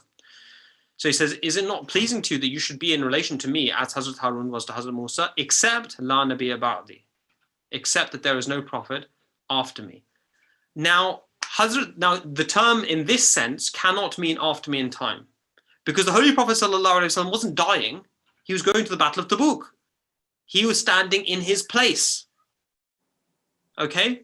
So he says, is it not pleasing to you that you should be in relation to me as Hazrat Harun was to Hazrat Musa, except la nabiyya ba'di, except that there is no prophet after me. Now, the term in this sense cannot mean after me in time, because the Holy Prophet ﷺ wasn't dying. He was going to the Battle of Tabuk. He was standing in his place. Okay?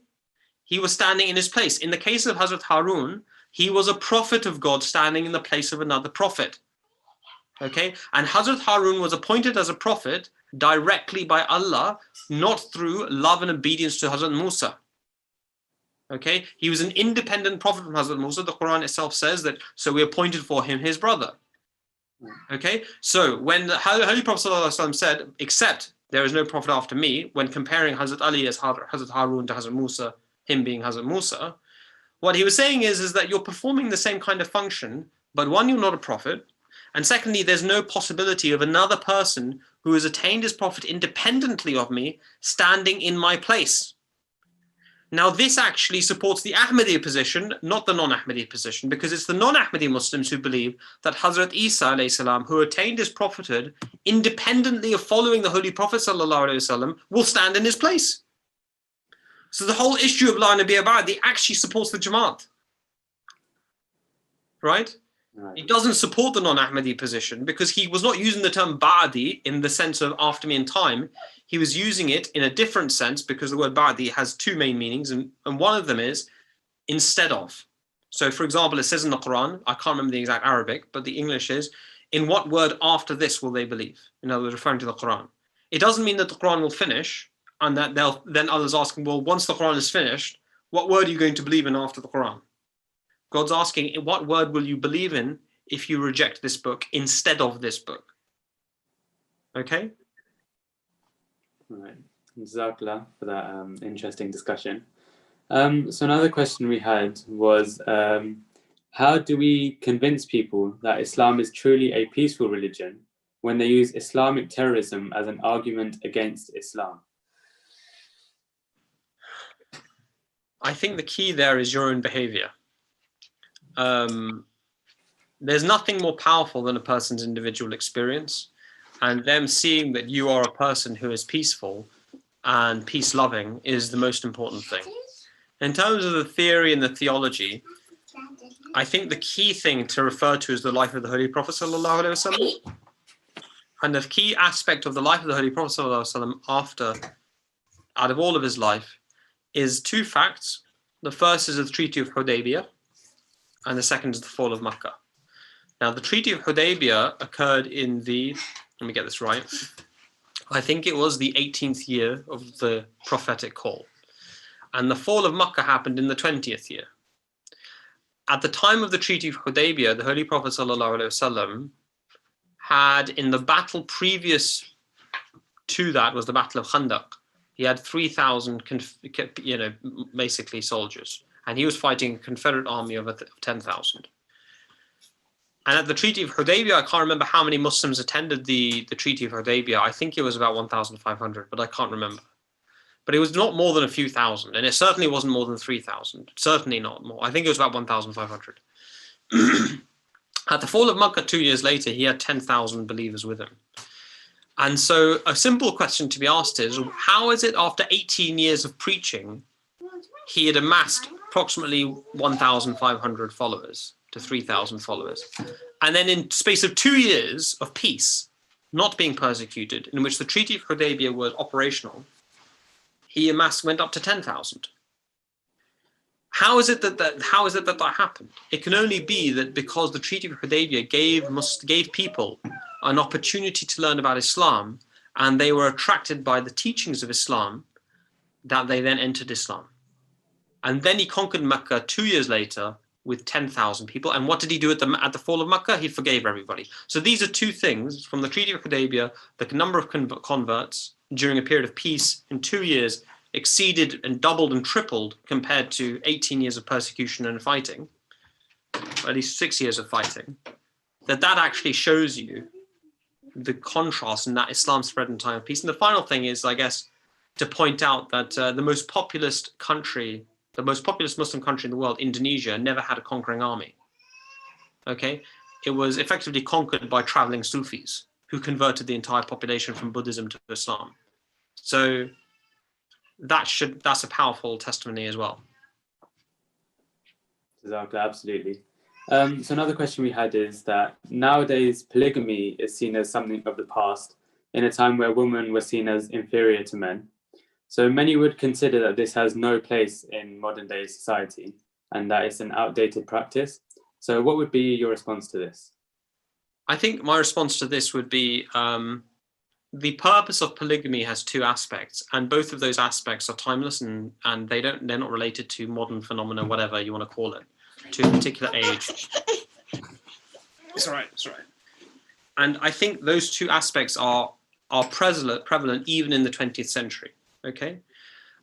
He was standing in his place. In the case of Hazrat Harun, he was a prophet of God standing in the place of another prophet. Okay? And Hazrat Harun was appointed as a prophet directly by Allah, not through love and obedience to Hazrat Musa. Okay? He was an independent prophet from Hazrat Musa. The Quran itself says that, so we appointed for him his brother. Okay? So when the Holy Prophet ﷺ said, except there is no prophet after me, when comparing Hazrat Ali as Hazrat Harun to Hazrat Musa, him being Hazrat Musa, what he was saying is that you're performing the same kind of function, but one, you're not a prophet, and secondly, there's no possibility of another person who has attained his prophet independently of me standing in my place. Now, this actually supports the Ahmadiyya position, not the non-Ahmadiyya position, because it's the non-Ahmadi Muslims who believe that Hazrat Isa alayhi salam, who attained his prophethood independently of following the Holy Prophet sallallahu alayhi wasallam, will stand in his place. So the whole issue of La Nabiyya Ba'di actually supports the Jamaat. Right? It doesn't support the non-Ahmadi position because he was not using the term Ba'di in the sense of after me in time. He was using it in a different sense because the word Ba'di has two main meanings, and one of them is instead of. So for example, it says in the Quran, I can't remember the exact Arabic, but the English is, in what word after this will they believe? In other words, referring to the Quran. It doesn't mean that the Quran will finish and that they'll then others asking, well, once the Quran is finished, what word are you going to believe in after the Quran? God's asking, what word will you believe in if you reject this book instead of this book? Okay? All right. Jazakallah for that interesting discussion. So another question we had was, how do we convince people that Islam is truly a peaceful religion when they use Islamic terrorism as an argument against Islam? I think the key there is your own behavior. There's nothing more powerful than a person's individual experience, and them seeing that you are a person who is peaceful and peace-loving is the most important thing. In terms of the theory and the theology, I think the key thing to refer to is the life of the Holy Prophet ﷺ. And the key aspect of the life of the Holy Prophet ﷺ out of all of his life, is two facts. The first is the Treaty of Hudaybiyah, and the second is the fall of Makkah. Now, the Treaty of Hudaybiyah occurred in the, let me get this right, I think it was the 18th year of the prophetic call. And the fall of Makkah happened in the 20th year. At the time of the Treaty of Hudaybiyah, the Holy Prophet ﷺ had, in the battle previous to that, was the Battle of Khandaq. He had 3,000, basically soldiers. And he was fighting a Confederate army of 10,000. And at the Treaty of Hudaybiyah, I can't remember how many Muslims attended the Treaty of Hudaybiyah. I think it was about 1,500, but I can't remember. But it was not more than a few thousand, and it certainly wasn't more than 3,000. Certainly not more. I think it was about 1,500. At the fall of Makkah 2 years later, he had 10,000 believers with him. And so a simple question to be asked is, how is it after 18 years of preaching, he had amassed approximately 1,500 followers to 3,000 followers? And then in space of 2 years of peace, not being persecuted, in which the Treaty of Hudaybiyah was operational, he amassed, went up to 10,000. How is it that happened? It can only be that because the Treaty of Hudaybiyah gave people an opportunity to learn about Islam, and they were attracted by the teachings of Islam, that they then entered Islam. And then he conquered Mecca 2 years later with 10,000 people. And what did he do at the fall of Mecca? He forgave everybody. So these are two things from the Treaty of Hudaybiyah. The number of converts during a period of peace in 2 years exceeded and doubled and tripled compared to 18 years of persecution and fighting, or at least 6 years of fighting. That actually shows you the contrast in that Islam spread in time of peace. And the final thing is, I guess, to point out that the most populous Muslim country in the world, Indonesia, never had a conquering army. Okay, it was effectively conquered by traveling Sufis who converted the entire population from Buddhism to Islam. So that's a powerful testimony as well. Absolutely. So another question we had is that nowadays polygamy is seen as something of the past in a time where women were seen as inferior to men. So many would consider that this has no place in modern day society and that it's an outdated practice. So what would be your response to this? I think my response to this would be the purpose of polygamy has two aspects, and both of those aspects are timeless and they're not related to modern phenomena, whatever you want to call it, to a particular age. It's all right. And I think those two aspects are prevalent even in the 20th century. Okay,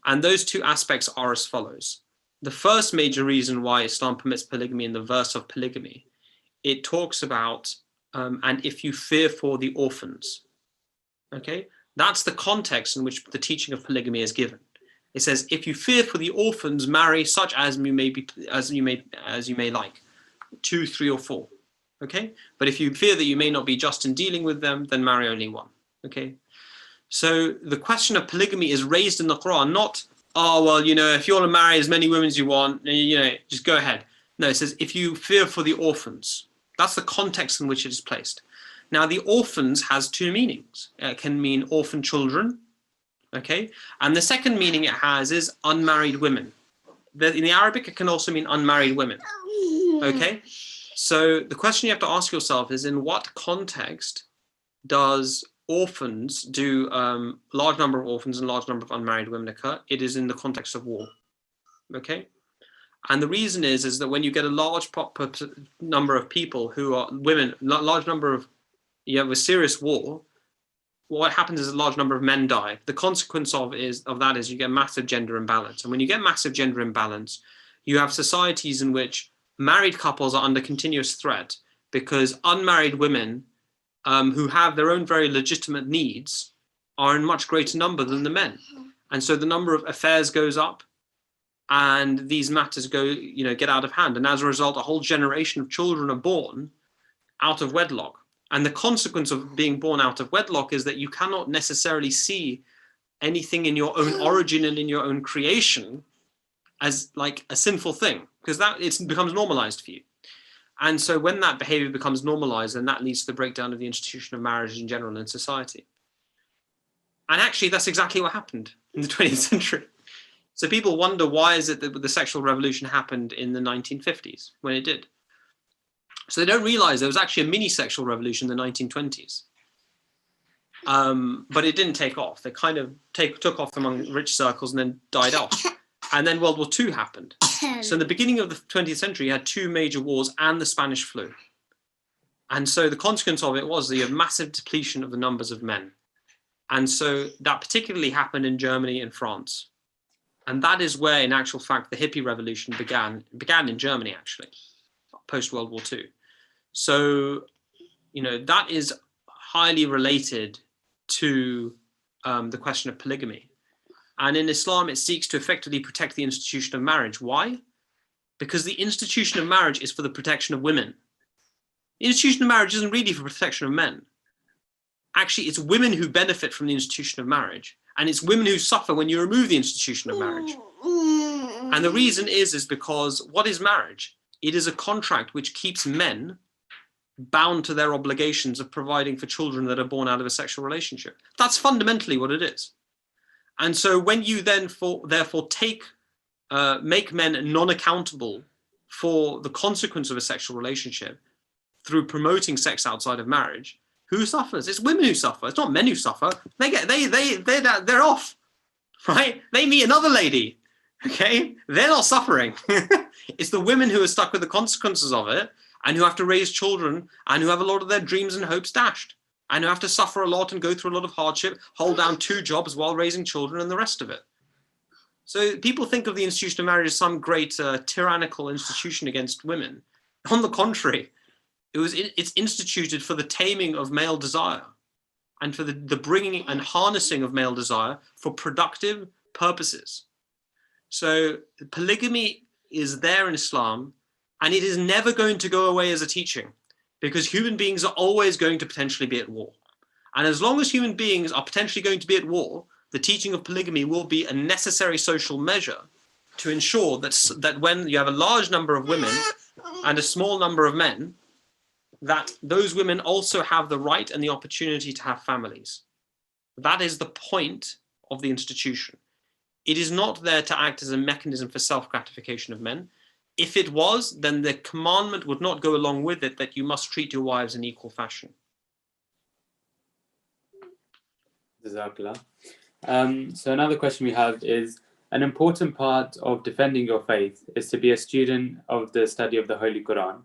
and those two aspects are as follows. The first major reason why Islam permits polygamy in the verse of polygamy, it talks about and if you fear for the orphans. Okay, that's the context in which the teaching of polygamy is given. It says, if you fear for the orphans, marry such as you may like, 2, 3, or 4. Okay, but if you fear that you may not be just in dealing with them, then marry only one. Okay. So the question of polygamy is raised in the Quran, not, oh, well, if you want to marry as many women as you want, just go ahead. No, it says, if you fear for the orphans. That's the context in which it is placed. Now, the orphans has two meanings. It can mean orphan children, okay? And the second meaning it has is unmarried women. In the Arabic, it can also mean unmarried women, okay? So the question you have to ask yourself is, in what context does orphans large number of orphans and large number of unmarried women occur? It is in the context of war, okay? And the reason is that when you get a large number of people who are women, you have a serious war, what happens is a large number of men die. The consequence of that is you get massive gender imbalance. And when you get massive gender imbalance, you have societies in which married couples are under continuous threat because unmarried women who have their own very legitimate needs are in much greater number than the men. And so the number of affairs goes up and these matters get out of hand. And as a result, a whole generation of children are born out of wedlock. And the consequence of being born out of wedlock is that you cannot necessarily see anything in your own origin and in your own creation as like a sinful thing, because it becomes normalized for you. And so when that behavior becomes normalized, then that leads to the breakdown of the institution of marriage in general in society. And actually, that's exactly what happened in the 20th century. So people wonder, why is it that the sexual revolution happened in the 1950s when it did? So they don't realize there was actually a mini sexual revolution in the 1920s. But it didn't take off. They kind of took off among rich circles and then died off. And then World War II happened. So in the beginning of the 20th century, you had two major wars and the Spanish flu. And so the consequence of it was that you have massive depletion of the numbers of men. And so that particularly happened in Germany and France. And that is where, in actual fact, the hippie revolution began in Germany, actually, post-World War II. So, that is highly related to the question of polygamy. And in Islam, it seeks to effectively protect the institution of marriage. Why? Because the institution of marriage is for the protection of women. The institution of marriage isn't really for protection of men. Actually, it's women who benefit from the institution of marriage. And it's women who suffer when you remove the institution of marriage. And the reason is because what is marriage? It is a contract which keeps men bound to their obligations of providing for children that are born out of a sexual relationship. That's fundamentally what it is. And so when you then therefore make men non-accountable for the consequence of a sexual relationship through promoting sex outside of marriage, who suffers? It's women who suffer. It's not men who suffer. They're off, right? They meet another lady, okay? They're not suffering. It's the women who are stuck with the consequences of it and who have to raise children and who have a lot of their dreams and hopes dashed, and who have to suffer a lot and go through a lot of hardship, hold down 2 jobs while raising children and the rest of it. So people think of the institution of marriage as some great tyrannical institution against women. On the contrary, it's instituted for the taming of male desire and for the bringing and harnessing of male desire for productive purposes. So polygamy is there in Islam, and it is never going to go away as a teaching, because human beings are always going to potentially be at war. And as long as human beings are potentially going to be at war, the teaching of polygamy will be a necessary social measure to ensure that when you have a large number of women and a small number of men, that those women also have the right and the opportunity to have families. That is the point of the institution. It is not there to act as a mechanism for self-gratification of men. If it was, then the commandment would not go along with it that you must treat your wives in equal fashion. Jazakallah. So another question we have is, an important part of defending your faith is to be a student of the study of the Holy Quran.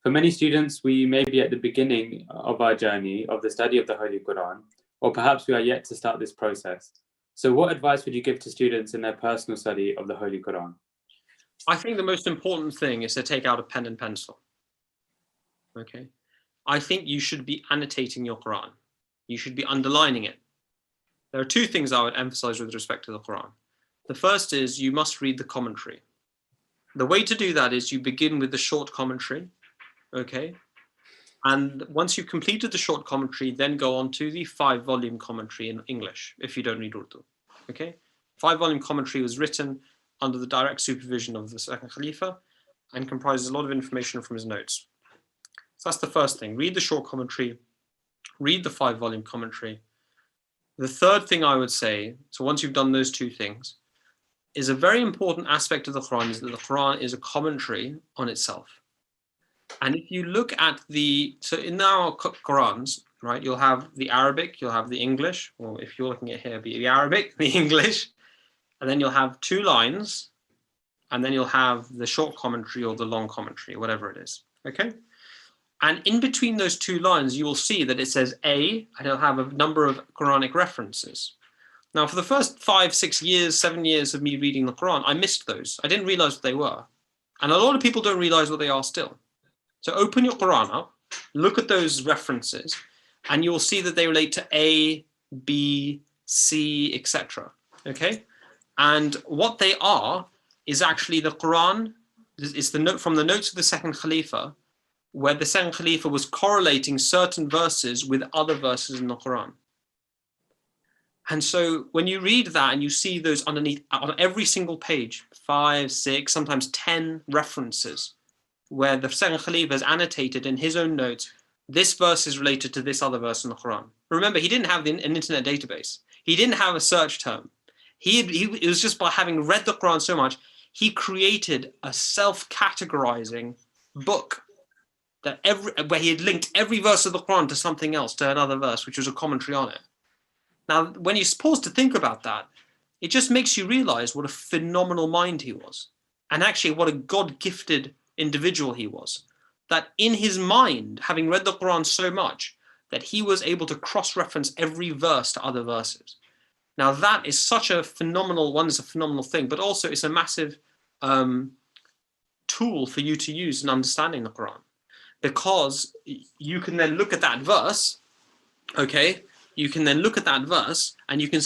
For many students, we may be at the beginning of our journey of the study of the Holy Quran, or perhaps we are yet to start this process. So what advice would you give to students in their personal study of the Holy Quran? I think the most important thing is to take out a pen and pencil. Okay? I think you should be annotating your Quran. You should be underlining it. There are two things I would emphasize with respect to the Quran. The first is you must read the commentary. The way to do that is you begin with the short commentary, okay? And once you've completed the short commentary, then go on to the 5-volume commentary in English, if you don't read Urdu, okay? 5-volume commentary was written under the direct supervision of the second Khalifa and comprises a lot of information from his notes. So that's the first thing. Read the short commentary, read the 5-volume commentary. The third thing I would say, so once you've done those two things, is a very important aspect of the Quran is that the Quran is a commentary on itself. And if you look at so in our Qurans, right, you'll have the Arabic, you'll have the English, or if you're looking at here, be the Arabic, the English, and then you'll have 2 lines, and then you'll have the short commentary or the long commentary, whatever it is, okay? And in between those 2 lines, you will see that it says A, and it'll have a number of Quranic references. Now, for the first 5, 6 years, 7 years of me reading the Quran, I missed those. I didn't realize what they were. And a lot of people don't realize what they are still. So open your Quran up, look at those references, and you'll see that they relate to A, B, C, etc. Okay? And what they are is actually the Quran. It's the note from the notes of the second Khalifa, where the second Khalifa was correlating certain verses with other verses in the Quran. And so when you read that and you see those underneath on every single page, 5, 6, sometimes 10 references, where the second Khalifa has annotated in his own notes, this verse is related to this other verse in the Quran. Remember, he didn't have an internet database. He didn't have a search term. It was just by having read the Quran so much, he created a self-categorizing book that where he had linked every verse of the Quran to something else, to another verse, which was a commentary on it. Now, when you pause to think about that, it just makes you realize what a phenomenal mind he was. And actually what a God-gifted individual he was. That in his mind, having read the Quran so much, that he was able to cross-reference every verse to other verses. Now that is such a phenomenal, one is a phenomenal thing, but also it's a massive tool for you to use in understanding the Quran. Because you can then look at that verse, okay? You can then look at that verse and you can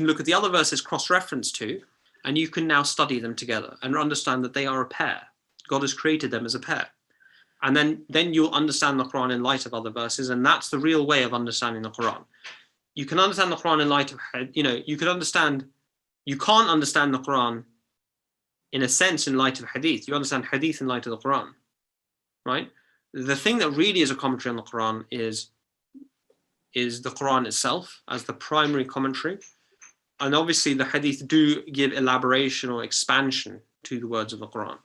look at the other verses cross-referenced to, and you can now study them together and understand that they are a pair. God has created them as a pair. And then you'll understand the Quran in light of other verses, and that's the real way of understanding the Quran. You can understand the Quran in light of, you can't understand the Quran in a sense in light of hadith. You understand hadith in light of the Quran, right? The thing that really is a commentary on the Quran is the Quran itself as the primary commentary. And obviously the hadith do give elaboration or expansion to the words of the Quran.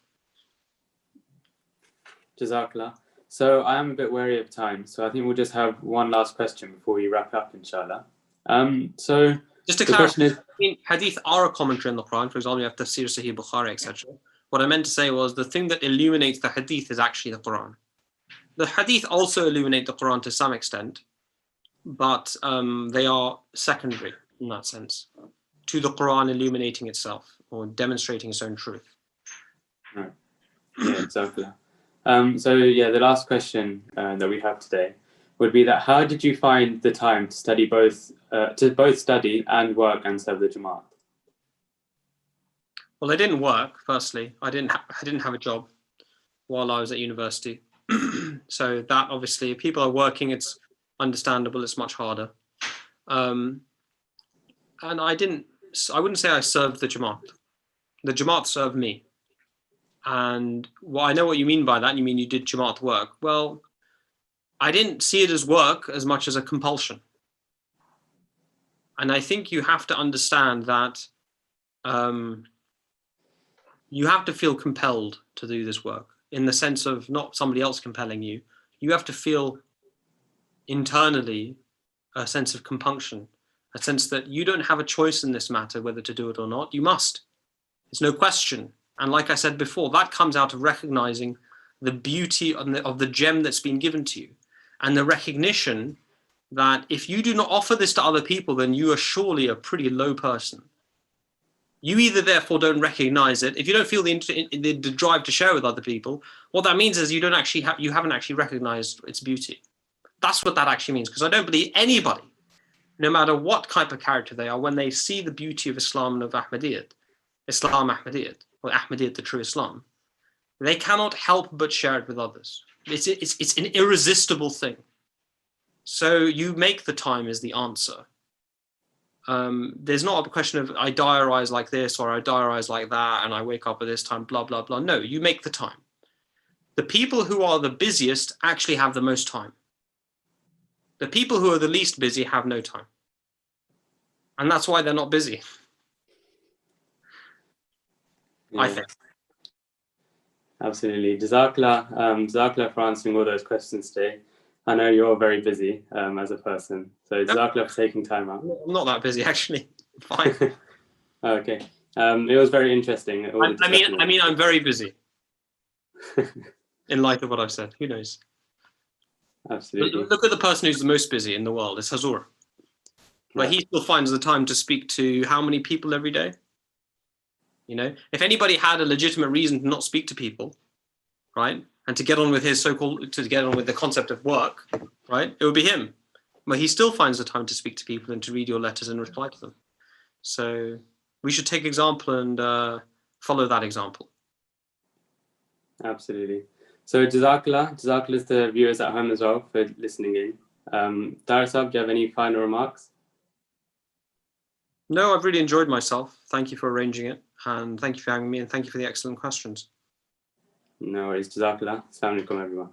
Jazakallah. So I am a bit wary of time, so I think we'll just have one last question before we wrap up, inshallah. So just to clarify, hadith are a commentary on the Quran. For example, you have Tafsir Sahih Bukhari, etc. What I meant to say was the thing that illuminates the hadith is actually the Quran. The hadith also illuminate the Quran to some extent, but they are secondary in that sense to the Quran illuminating itself or demonstrating its own truth. Right. Yeah, exactly. So yeah, the last question that we have today would be that how did you find the time to study both study and work and serve the Jamaat? Well, I didn't work. Firstly, I didn't have a job while I was at university. So that obviously, if people are working, it's understandable. It's much harder. And I wouldn't say I served the Jamaat. The Jamaat served me. And I know what you mean by that. You mean you did Jamaat work. Well, I didn't see it as work as much as a compulsion. And I think you have to understand that you have to feel compelled to do this work, in the sense of not somebody else compelling you. You have to feel internally a sense of compunction, a sense that you don't have a choice in this matter whether to do it or not. You must. It's no question. And like I said before, that comes out of recognizing the beauty of the gem that's been given to you, and the recognition that if you do not offer this to other people, then you are surely a pretty low person. You either therefore don't recognize it. If you don't feel the drive to share with other people, what that means is you haven't actually recognized its beauty. That's what that actually means. Because I don't believe anybody, no matter what type of character they are, when they see the beauty of Islam and of Ahmadiyyat, or Ahmadiyyat, the true Islam, they cannot help but share it with others. It's an irresistible thing. So you make the time is the answer. There's not a question of I diarize like this or I diarize like that and I wake up at this time, blah, blah, blah. No, you make the time. The people who are the busiest actually have the most time. The people who are the least busy have no time. And that's why they're not busy. Yeah. I think. Absolutely. Jazakallah for answering all those questions today. I know you're very busy as a person, so Jazakallah for taking time out. I'm not that busy, actually. Fine. Okay. It was very interesting. I mean, I'm very busy. In light of what I've said, who knows? Absolutely. Look at the person who's the most busy in the world. It's Hazur. But he still finds the time to speak to how many people every day? You know, if anybody had a legitimate reason to not speak to people, right, and to get on with the concept of work, right, it would be him. But he still finds the time to speak to people and to read your letters and reply to them. So we should take example and follow that example. Absolutely. So Jazakallah to the viewers at home as well for listening in. Tahir Sab, do you have any final remarks? No, I've really enjoyed myself. Thank you for arranging it, and thank you for having me, and thank you for the excellent questions. No worries. Jazakallah. Assalamu alaikum, everyone.